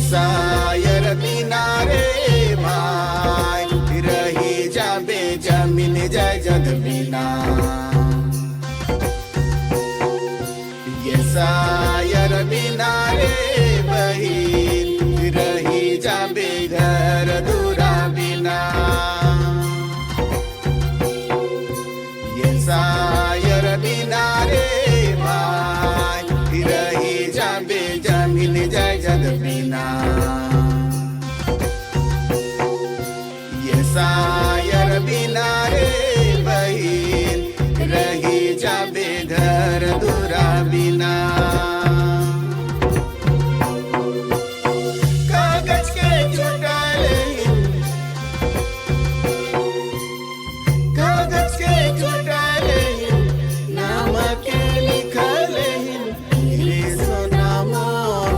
सायर किनारे भाई रही जाबे जमीन जय जग बिना। ये सायर किनारे बहिन रही जाबे घर दूरा बिना। ये सायर किनारे भाई रही जाबे जमीन जय जग बिना। ये सायर बिना रे बहिन रही जाबे घर दूरा बिना। कागज के चुटाले कागज के चुटाले नाम के लिखले रे सोना मोर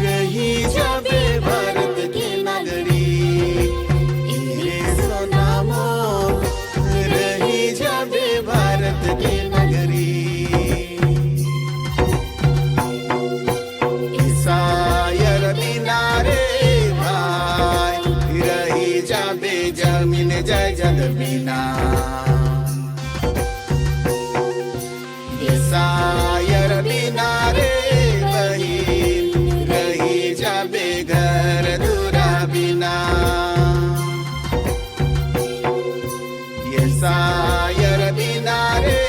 रही जाबे भारत की नगरी। रे सोना मोर रही जाबे भारत की नगरी। सायर बिना रे भाई रही जाबे जमीन जय जग बिना। सायर बिना रे बहिन रही जाबे घर दूरा बिना। ये सायर बिना रे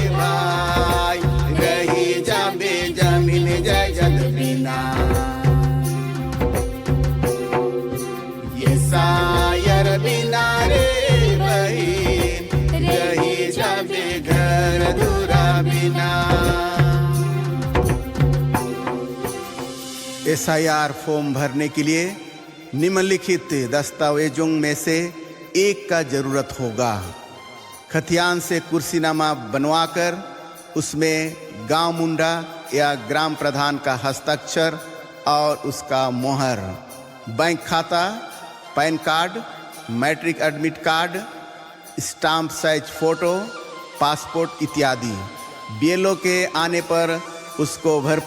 भाई रही जाबे जमीन जय जग बिना। ये सायर बिना रे बहिन रही जाबे घर दूरा बिना। SIR फॉर्म भरने के लिए निम्नलिखित दस्तावेजों में से एक का जरूरत होगा। खतियान से कुर्सीनामा बनवाकर उसमें गांव मुंडा या ग्राम प्रधान का हस्ताक्षर और उसका मोहर, बैंक खाता, PAN card, matric admit card, stamp size photo, passport इत्यादि। BLO के आने पर उसको भर